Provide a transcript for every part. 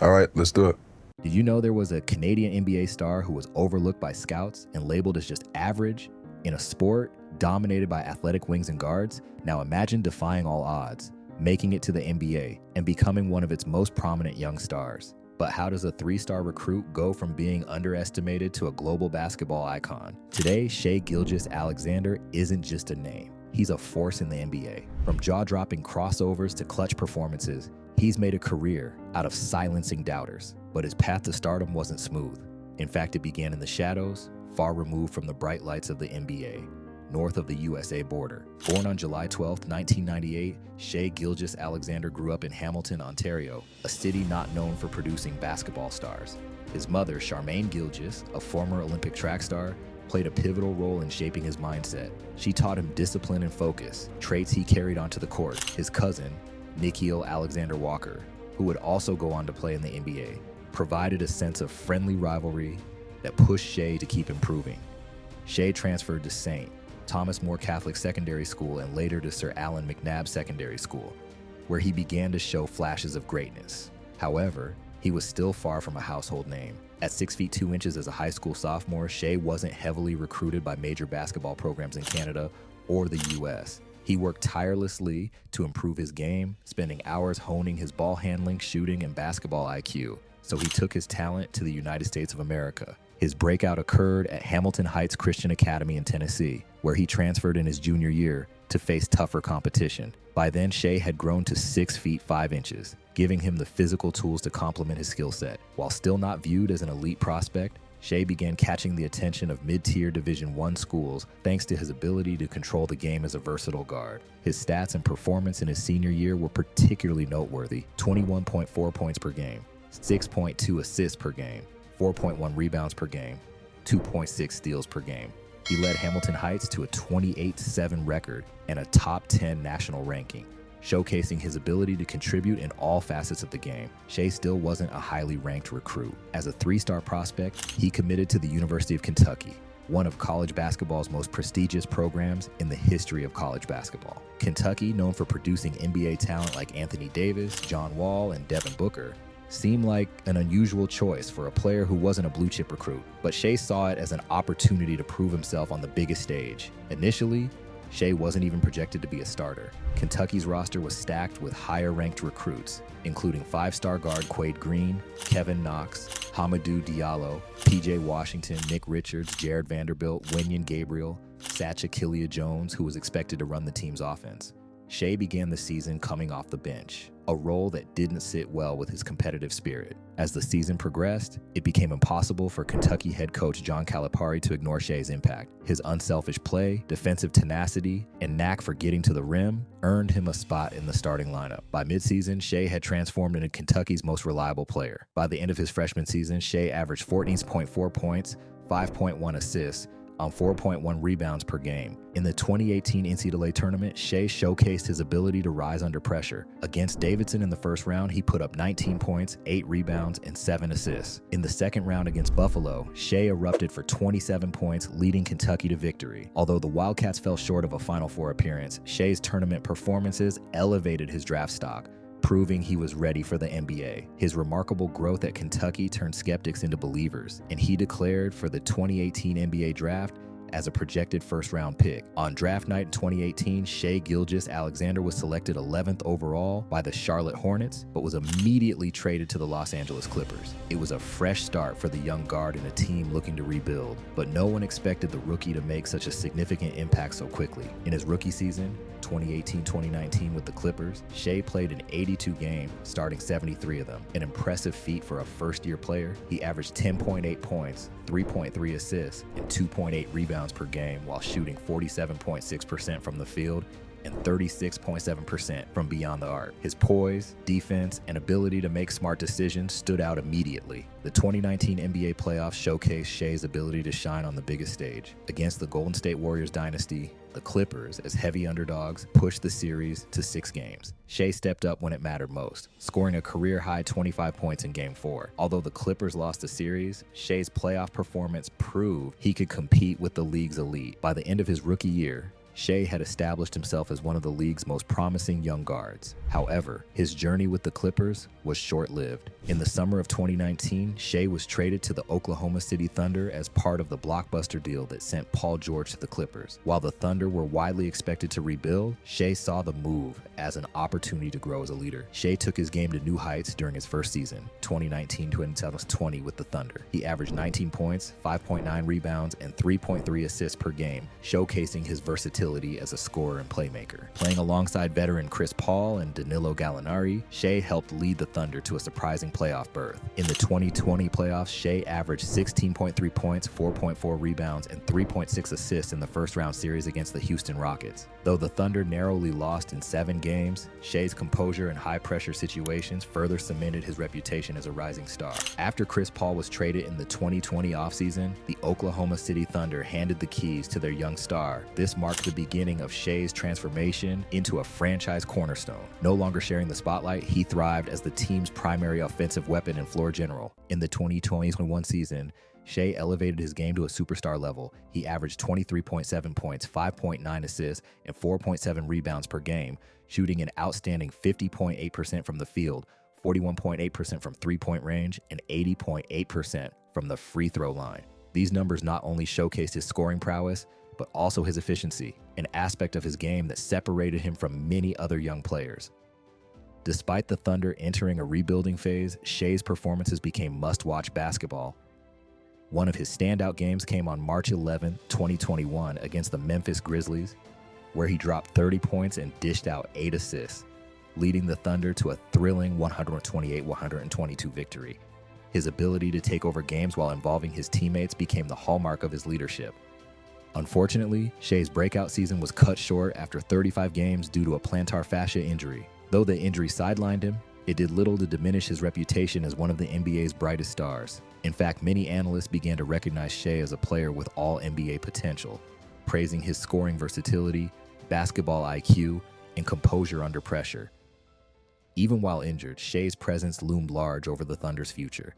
All right, let's do it. Did you know there was a Canadian NBA star who was overlooked by scouts and labeled as just average in a sport dominated by athletic wings and guards? Now imagine defying all odds, making it to the NBA, and becoming one of its most prominent young stars. But how does a three-star recruit go from being underestimated to a global basketball icon? Today, Shai Gilgeous-Alexander isn't just a name. He's a force in the NBA. From jaw-dropping crossovers to clutch performances, he's made a career out of silencing doubters. But his path to stardom wasn't smooth. In fact, it began in the shadows, far removed from the bright lights of the NBA, north of the USA border. Born on July 12, 1998, Shai Gilgeous-Alexander grew up in Hamilton, Ontario, a city not known for producing basketball stars. His mother, Charmaine Gilgeous, a former Olympic track star, played a pivotal role in shaping his mindset. She taught him discipline and focus, traits he carried onto the court. His cousin, Nickeil Alexander-Walker, who would also go on to play in the NBA, provided a sense of friendly rivalry that pushed Shai to keep improving. Shai transferred to St. Thomas More Catholic Secondary School and later to Sir Allan McNabb Secondary School, where he began to show flashes of greatness. However, he was still far from a household name. At 6 feet 2 inches as a high school sophomore, Shai wasn't heavily recruited by major basketball programs in Canada or the US. He worked tirelessly to improve his game, spending hours honing his ball handling, shooting, and basketball IQ. So he took his talent to the United States of America. His breakout occurred at Hamilton Heights Christian Academy in Tennessee, where he transferred in his junior year to face tougher competition. By then, Shai had grown to 6 feet 5 inches, giving him the physical tools to complement his skill set. While still not viewed as an elite prospect, Shai began catching the attention of mid-tier Division I schools thanks to his ability to control the game as a versatile guard. His stats and performance in his senior year were particularly noteworthy: 21.4 points per game, 6.2 assists per game, 4.1 rebounds per game, 2.6 steals per game. He led Hamilton Heights to a 28-7 record and a top 10 national ranking, showcasing his ability to contribute in all facets of the game. Shai still wasn't a highly ranked recruit. As a three-star prospect, he committed to the University of Kentucky, one of college basketball's most prestigious programs in the history of college basketball. Kentucky, known for producing NBA talent like Anthony Davis, John Wall, and Devin Booker, seemed like an unusual choice for a player who wasn't a blue-chip recruit. But Shai saw it as an opportunity to prove himself on the biggest stage. Initially, Shai wasn't even projected to be a starter. Kentucky's roster was stacked with higher-ranked recruits, including five-star guard Quade Green, Kevin Knox, Hamidou Diallo, P.J. Washington, Nick Richards, Jared Vanderbilt, Wenyen Gabriel, Sacha Jones, who was expected to run the team's offense. Shai began the season coming off the bench, a role that didn't sit well with his competitive spirit. As the season progressed, it became impossible for Kentucky head coach John Calipari to ignore Shai's impact. His unselfish play, defensive tenacity, and knack for getting to the rim earned him a spot in the starting lineup. By midseason, Shai had transformed into Kentucky's most reliable player. By the end of his freshman season, Shai averaged 14.4 points, 5.1 assists, on 4.1 rebounds per game. In the 2018 NCAA tournament, Shai showcased his ability to rise under pressure. Against Davidson in the first round, he put up 19 points, 8 rebounds, and 7 assists. In the second round against Buffalo, Shai erupted for 27 points, leading Kentucky to victory. Although the Wildcats fell short of a Final Four appearance, Shai's tournament performances elevated his draft stock, proving he was ready for the NBA. His remarkable growth at Kentucky turned skeptics into believers, and he declared for the 2018 NBA draft as a projected first-round pick. On draft night in 2018, Shai Gilgeous-Alexander was selected 11th overall by the Charlotte Hornets, but was immediately traded to the Los Angeles Clippers. It was a fresh start for the young guard in a team looking to rebuild, but no one expected the rookie to make such a significant impact so quickly. In his rookie season, 2018-2019 with the Clippers, Shai played in 82 games, starting 73 of them. An impressive feat for a first-year player. He averaged 10.8 points, 3.3 assists, and 2.8 rebounds per game while shooting 47.6% from the field and 36.7% from beyond the arc. His poise, defense, and ability to make smart decisions stood out immediately. The 2019 NBA playoffs showcased Shai's ability to shine on the biggest stage. Against the Golden State Warriors dynasty, the Clippers, as heavy underdogs, pushed the series to 6 games. Shai stepped up when it mattered most, scoring a career-high 25 points in Game 4. Although the Clippers lost the series, Shai's playoff performance proved he could compete with the league's elite. By the end of his rookie year, Shai had established himself as one of the league's most promising young guards. However, his journey with the Clippers was short-lived. In the summer of 2019, Shai was traded to the Oklahoma City Thunder as part of the blockbuster deal that sent Paul George to the Clippers. While the Thunder were widely expected to rebuild, Shai saw the move as an opportunity to grow as a leader. Shai took his game to new heights during his first season, 2019-2020 with the Thunder. He averaged 19 points, 5.9 rebounds, and 3.3 assists per game, showcasing his versatility as a scorer and playmaker. Playing alongside veteran Chris Paul and Danilo Gallinari, Shai helped lead the Thunder to a surprising playoff berth. In the 2020 playoffs, Shai averaged 16.3 points, 4.4 rebounds, and 3.6 assists in the first-round series against the Houston Rockets. Though the Thunder narrowly lost in 7 games, Shai's composure in high-pressure situations further cemented his reputation as a rising star. After Chris Paul was traded in the 2020 offseason, the Oklahoma City Thunder handed the keys to their young star. This marked the beginning of Shai's transformation into a franchise cornerstone. No longer sharing the spotlight, he thrived as the team's primary offensive weapon and floor general. In the 2020-21 season, Shai elevated his game to a superstar level. He averaged 23.7 points, 5.9 assists, and 4.7 rebounds per game, shooting an outstanding 50.8% from the field, 41.8% from three-point range, and 80.8% from the free throw line. These numbers not only showcased his scoring prowess, but also his efficiency, an aspect of his game that separated him from many other young players. Despite the Thunder entering a rebuilding phase, Shai's performances became must-watch basketball. One of his standout games came on March 11, 2021 against the Memphis Grizzlies, where he dropped 30 points and dished out 8 assists, leading the Thunder to a thrilling 128-122 victory. His ability to take over games while involving his teammates became the hallmark of his leadership. Unfortunately, Shai's breakout season was cut short after 35 games due to a plantar fascia injury. Though the injury sidelined him, it did little to diminish his reputation as one of the NBA's brightest stars. In fact, many analysts began to recognize Shai as a player with all NBA potential, praising his scoring versatility, basketball IQ, and composure under pressure. Even while injured, Shai's presence loomed large over the Thunder's future.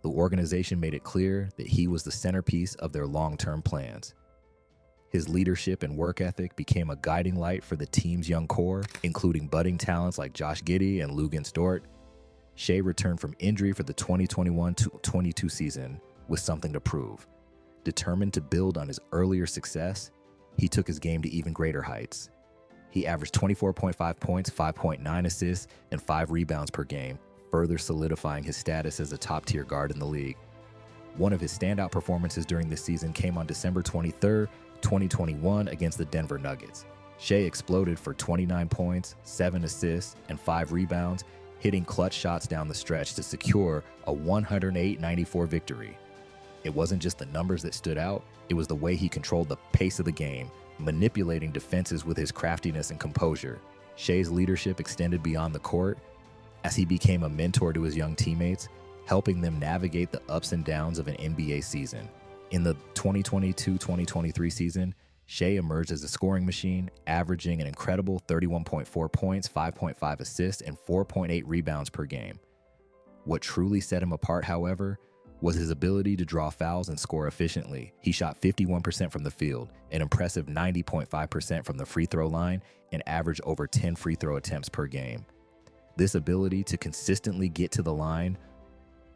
The organization made it clear that he was the centerpiece of their long-term plans. His leadership and work ethic became a guiding light for the team's young core, including budding talents like Josh Giddey and Luguentz Dort. Shai returned from injury for the 2021-22 season with something to prove. Determined to build on his earlier success, he took his game to even greater heights. He averaged 24.5 points, 5.9 assists, and 5 rebounds per game, further solidifying his status as a top-tier guard in the league. One of his standout performances during this season came on December 23, 2021 against the Denver Nuggets. Shai exploded for 29 points, 7 assists, and 5 rebounds, hitting clutch shots down the stretch to secure a 108-94 victory. It wasn't just the numbers that stood out, it was the way he controlled the pace of the game, manipulating defenses with his craftiness and composure. Shai's leadership extended beyond the court as he became a mentor to his young teammates, helping them navigate the ups and downs of an NBA season. In the 2022-2023 season, Shai emerged as a scoring machine, averaging an incredible 31.4 points, 5.5 assists, and 4.8 rebounds per game. What truly set him apart, however, was his ability to draw fouls and score efficiently. He shot 51% from the field, an impressive 90.5% from the free throw line, and averaged over 10 free throw attempts per game. This ability to consistently get to the line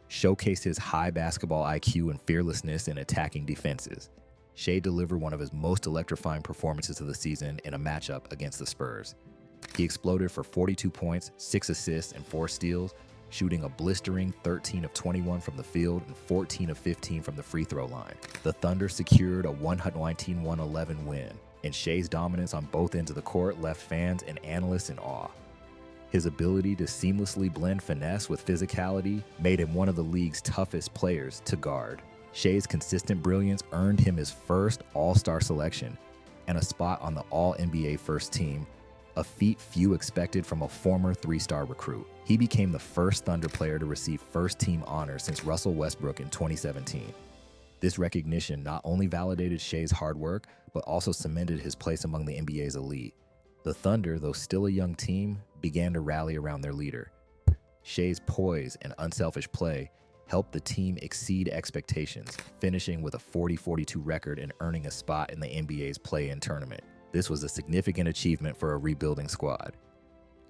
showcased his high basketball IQ and fearlessness in attacking defenses. Shai delivered one of his most electrifying performances of the season in a matchup against the Spurs. He exploded for 42 points, 6 assists, and 4 steals, shooting a blistering 13 of 21 from the field and 14 of 15 from the free throw line. The Thunder secured a 119-111 win, and Shai's dominance on both ends of the court left fans and analysts in awe. His ability to seamlessly blend finesse with physicality made him one of the league's toughest players to guard. Shai's consistent brilliance earned him his first All-Star selection and a spot on the All-NBA first team, a feat few expected from a former 3-star recruit. He became the first Thunder player to receive first-team honors since Russell Westbrook in 2017. This recognition not only validated Shai's hard work, but also cemented his place among the NBA's elite. The Thunder, though still a young team, began to rally around their leader. Shai's poise and unselfish play helped the team exceed expectations, finishing with a 40-42 record and earning a spot in the NBA's play-in tournament. This was a significant achievement for a rebuilding squad,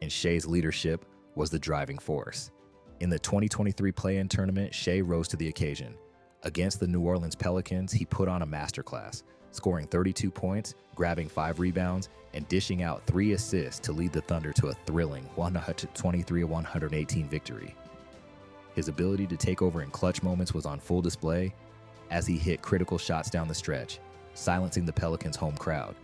and Shai's leadership was the driving force. In the 2023 play-in tournament, Shai rose to the occasion. Against the New Orleans Pelicans, he put on a masterclass, scoring 32 points, grabbing 5 rebounds, and dishing out 3 assists to lead the Thunder to a thrilling 123-118 victory. His ability to take over in clutch moments was on full display as he hit critical shots down the stretch, silencing the Pelicans' home crowd.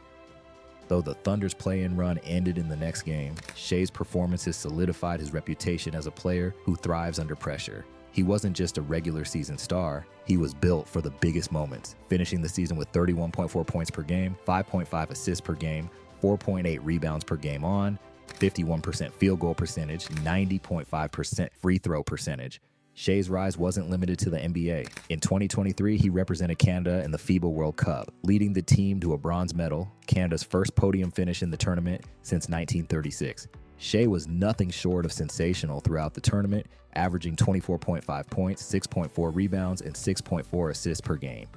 Though the Thunder's play-in run ended in the next game, Shai's performances solidified his reputation as a player who thrives under pressure. He wasn't just a regular season star, he was built for the biggest moments, finishing the season with 31.4 points per game, 5.5 assists per game, 4.8 rebounds per game on, 51% field goal percentage, 90.5% free throw percentage. Shai's rise wasn't limited to the NBA. In 2023, he represented Canada in the FIBA World Cup, leading the team to a bronze medal, Canada's first podium finish in the tournament since 1936. Shai was nothing short of sensational throughout the tournament, averaging 24.5 points, 6.4 rebounds, and 6.4 assists per game.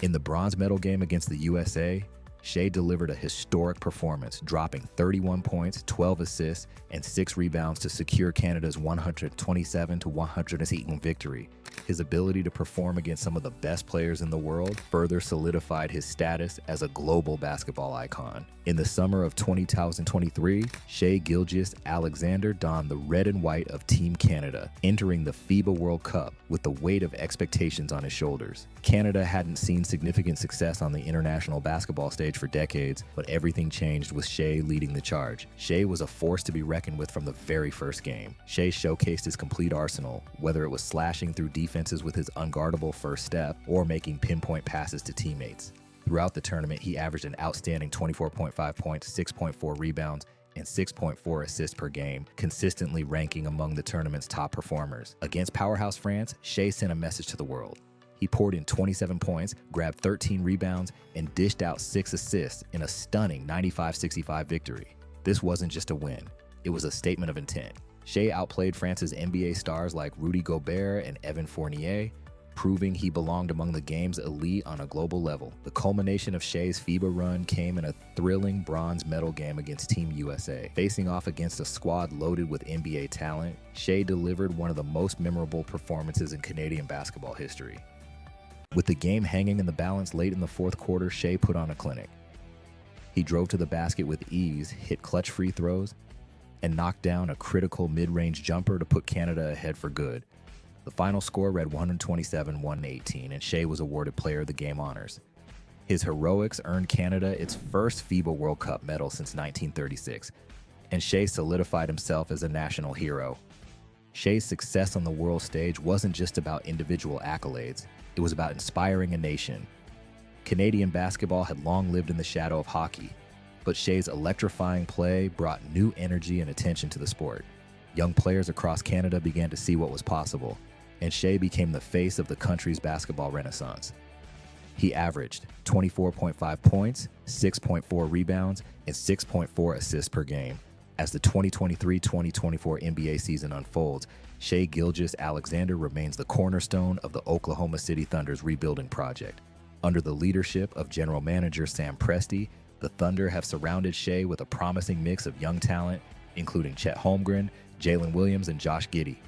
In the bronze medal game against the USA, Shai delivered a historic performance, dropping 31 points, 12 assists, and 6 rebounds to secure Canada's 127-118 victory. His ability to perform against some of the best players in the world further solidified his status as a global basketball icon. In the summer of 2023, Shai Gilgeous-Alexander donned the red and white of Team Canada, entering the FIBA World Cup with the weight of expectations on his shoulders. Canada hadn't seen significant success on the international basketball stage for decades, but everything changed with Shai leading the charge. Shai was a force to be reckoned with from the very first game. Shai showcased his complete arsenal, whether it was slashing through defenses with his unguardable first step or making pinpoint passes to teammates. Throughout the tournament, he averaged an outstanding 24.5 points, 6.4 rebounds, and 6.4 assists per game, consistently ranking among the tournament's top performers. Against powerhouse France, Shai sent a message to the world. He poured in 27 points, grabbed 13 rebounds, and dished out 6 assists in a stunning 95-65 victory. This wasn't just a win, it was a statement of intent. Shai outplayed France's NBA stars like Rudy Gobert and Evan Fournier, proving he belonged among the game's elite on a global level. The culmination of Shai's FIBA run came in a thrilling bronze medal game against Team USA. Facing off against a squad loaded with NBA talent, Shai delivered one of the most memorable performances in Canadian basketball history. With the game hanging in the balance late in the fourth quarter, Shai put on a clinic. He drove to the basket with ease, hit clutch free throws, and knocked down a critical mid-range jumper to put Canada ahead for good. The final score read 127-118, and Shai was awarded Player of the Game honors. His heroics earned Canada its first FIBA World Cup medal since 1936, and Shai solidified himself as a national hero. Shai's success on the world stage wasn't just about individual accolades, it was about inspiring a nation. Canadian basketball had long lived in the shadow of hockey, but Shai's electrifying play brought new energy and attention to the sport. Young players across Canada began to see what was possible, and Shai became the face of the country's basketball renaissance. He averaged 24.5 points, 6.4 rebounds, and 6.4 assists per game. As the 2023-2024 NBA season unfolds, Shai Gilgeous-Alexander remains the cornerstone of the Oklahoma City Thunder's rebuilding project. Under the leadership of General Manager Sam Presti, the Thunder have surrounded Shai with a promising mix of young talent, including Chet Holmgren, Jalen Williams, and Josh Giddey.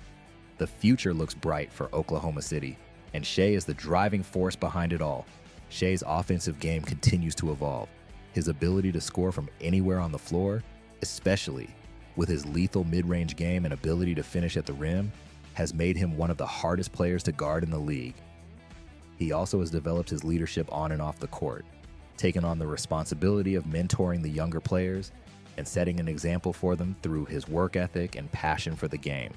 The future looks bright for Oklahoma City, and Shai is the driving force behind it all. Shai's offensive game continues to evolve. His ability to score from anywhere on the floor, especially with his lethal mid-range game and ability to finish at the rim, has made him one of the hardest players to guard in the league. He also has developed his leadership on and off the court, taken on the responsibility of mentoring the younger players and setting an example for them through his work ethic and passion for the game.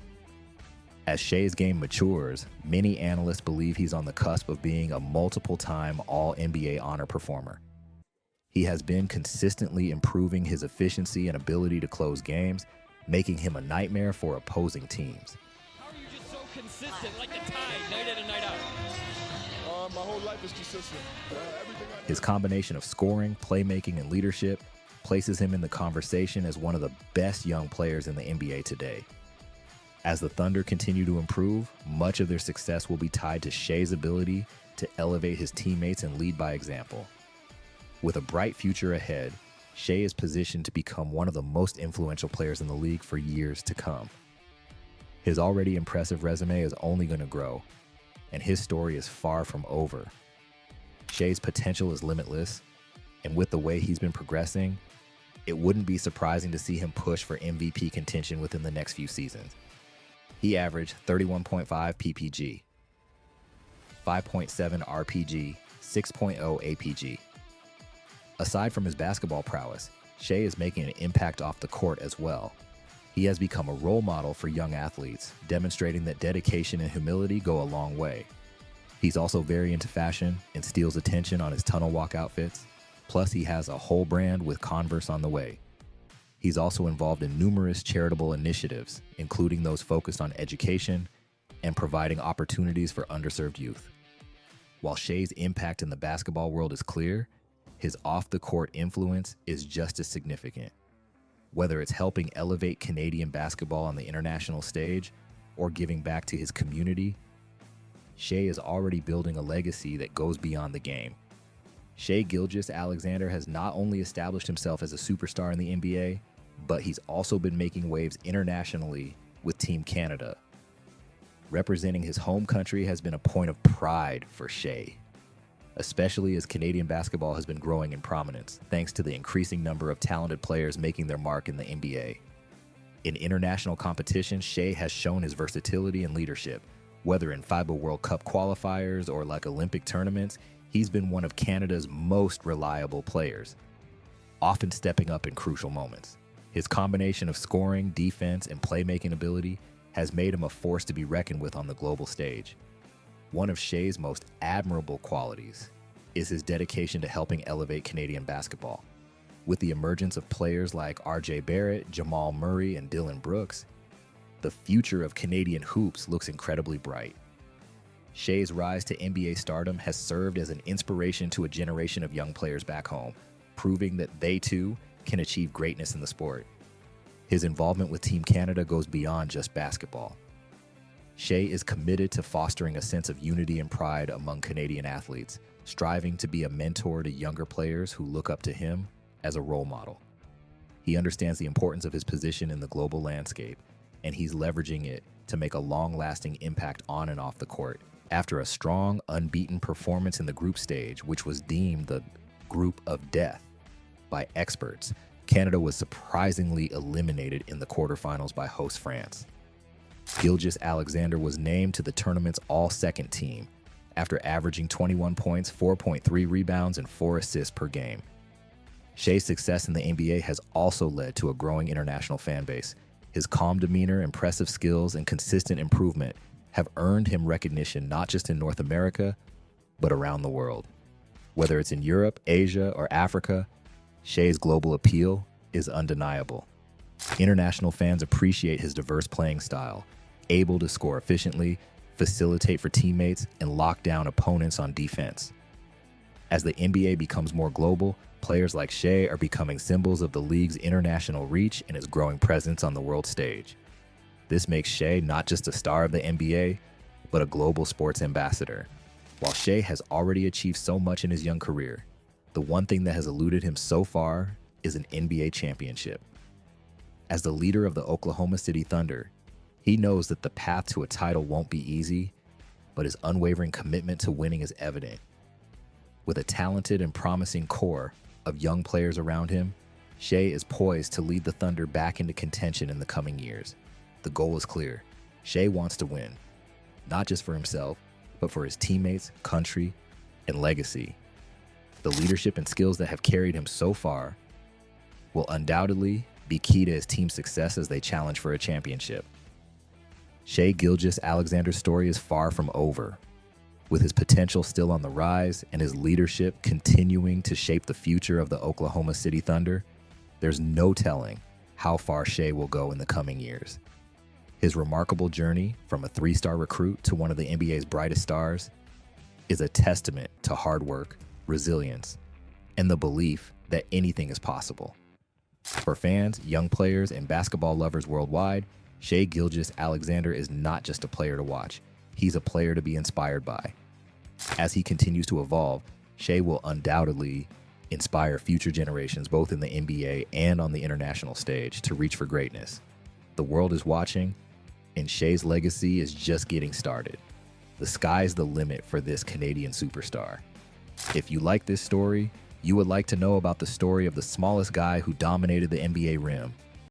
As Shai's game matures, many analysts believe he's on the cusp of being a multiple-time All-NBA honor performer. He has been consistently improving his efficiency and ability to close games, making him a nightmare for opposing teams. How are you just so consistent, like the tide, night in and night out? My whole life is consistent. His combination of scoring, playmaking, and leadership places him in the conversation as one of the best young players in the NBA today. As the Thunder continue to improve, much of their success will be tied to Shai's ability to elevate his teammates and lead by example. With a bright future ahead, Shai is positioned to become one of the most influential players in the league for years to come. His already impressive resume is only going to grow, and his story is far from over. Shai's potential is limitless, and with the way he's been progressing, it wouldn't be surprising to see him push for MVP contention within the next few seasons. He averaged 31.5 PPG, 5.7 RPG, 6.0 APG. Aside from his basketball prowess, Shai is making an impact off the court as well. He has become a role model for young athletes, demonstrating that dedication and humility go a long way. He's also very into fashion and steals attention on his tunnel walk outfits. Plus, he has a whole brand with Converse on the way. He's also involved in numerous charitable initiatives, including those focused on education and providing opportunities for underserved youth. While Shai's impact in the basketball world is clear, his off-the-court influence is just as significant. Whether it's helping elevate Canadian basketball on the international stage or giving back to his community, Shai is already building a legacy that goes beyond the game. Shai Gilgeous-Alexander has not only established himself as a superstar in the NBA, but he's also been making waves internationally with Team Canada. Representing his home country has been a point of pride for Shai, especially as Canadian basketball has been growing in prominence thanks to the increasing number of talented players making their mark in the NBA. In international competition, Shai has shown his versatility and leadership. Whether in FIBA World Cup qualifiers or like Olympic tournaments, he's been one of Canada's most reliable players, often stepping up in crucial moments. His combination of scoring, defense, and playmaking ability has made him a force to be reckoned with on the global stage. One of Shai's most admirable qualities is his dedication to helping elevate Canadian basketball. With the emergence of players like R.J. Barrett, Jamal Murray, and Dylan Brooks, the future of Canadian hoops looks incredibly bright. Shai's rise to NBA stardom has served as an inspiration to a generation of young players back home, proving that they too can achieve greatness in the sport. His involvement with Team Canada goes beyond just basketball. Shai is committed to fostering a sense of unity and pride among Canadian athletes, striving to be a mentor to younger players who look up to him as a role model. He understands the importance of his position in the global landscape, and he's leveraging it to make a long-lasting impact on and off the court. After a strong, unbeaten performance in the group stage, which was deemed the group of death by experts, Canada was surprisingly eliminated in the quarterfinals by host France. Gilgeous-Alexander was named to the tournament's all-second team after averaging 21 points, 4.3 rebounds, and 4 assists per game. Shai's success in the NBA has also led to a growing international fan base. His calm demeanor, impressive skills, and consistent improvement have earned him recognition not just in North America, but around the world. Whether it's in Europe, Asia, or Africa, Shai's global appeal is undeniable. International fans appreciate his diverse playing style, able to score efficiently, facilitate for teammates, and lock down opponents on defense. As the NBA becomes more global, players like Shai are becoming symbols of the league's international reach and its growing presence on the world stage. This makes Shai not just a star of the NBA, but a global sports ambassador. While Shai has already achieved so much in his young career, the one thing that has eluded him so far is an NBA championship. As the leader of the Oklahoma City Thunder, he knows that the path to a title won't be easy, but his unwavering commitment to winning is evident. With a talented and promising core of young players around him, Shai is poised to lead the Thunder back into contention in the coming years. The goal is clear. Shai wants to win, not just for himself, but for his teammates, country, and legacy. The leadership and skills that have carried him so far will undoubtedly be key to his team's success as they challenge for a championship. Shai Gilgeous-Alexander's story is far from over. With his potential still on the rise and his leadership continuing to shape the future of the Oklahoma City Thunder, there's no telling how far Shai will go in the coming years. His remarkable journey from a 3-star recruit to one of the NBA's brightest stars is a testament to hard work, resilience, and the belief that anything is possible. For fans, young players, and basketball lovers worldwide, Shai Gilgeous-Alexander is not just a player to watch. He's a player to be inspired by. As he continues to evolve, Shai will undoubtedly inspire future generations both in the NBA and on the international stage to reach for greatness. The world is watching, and Shai's legacy is just getting started. The sky's the limit for this Canadian superstar. If you like this story, you would like to know about the story of the smallest guy who dominated the NBA rim,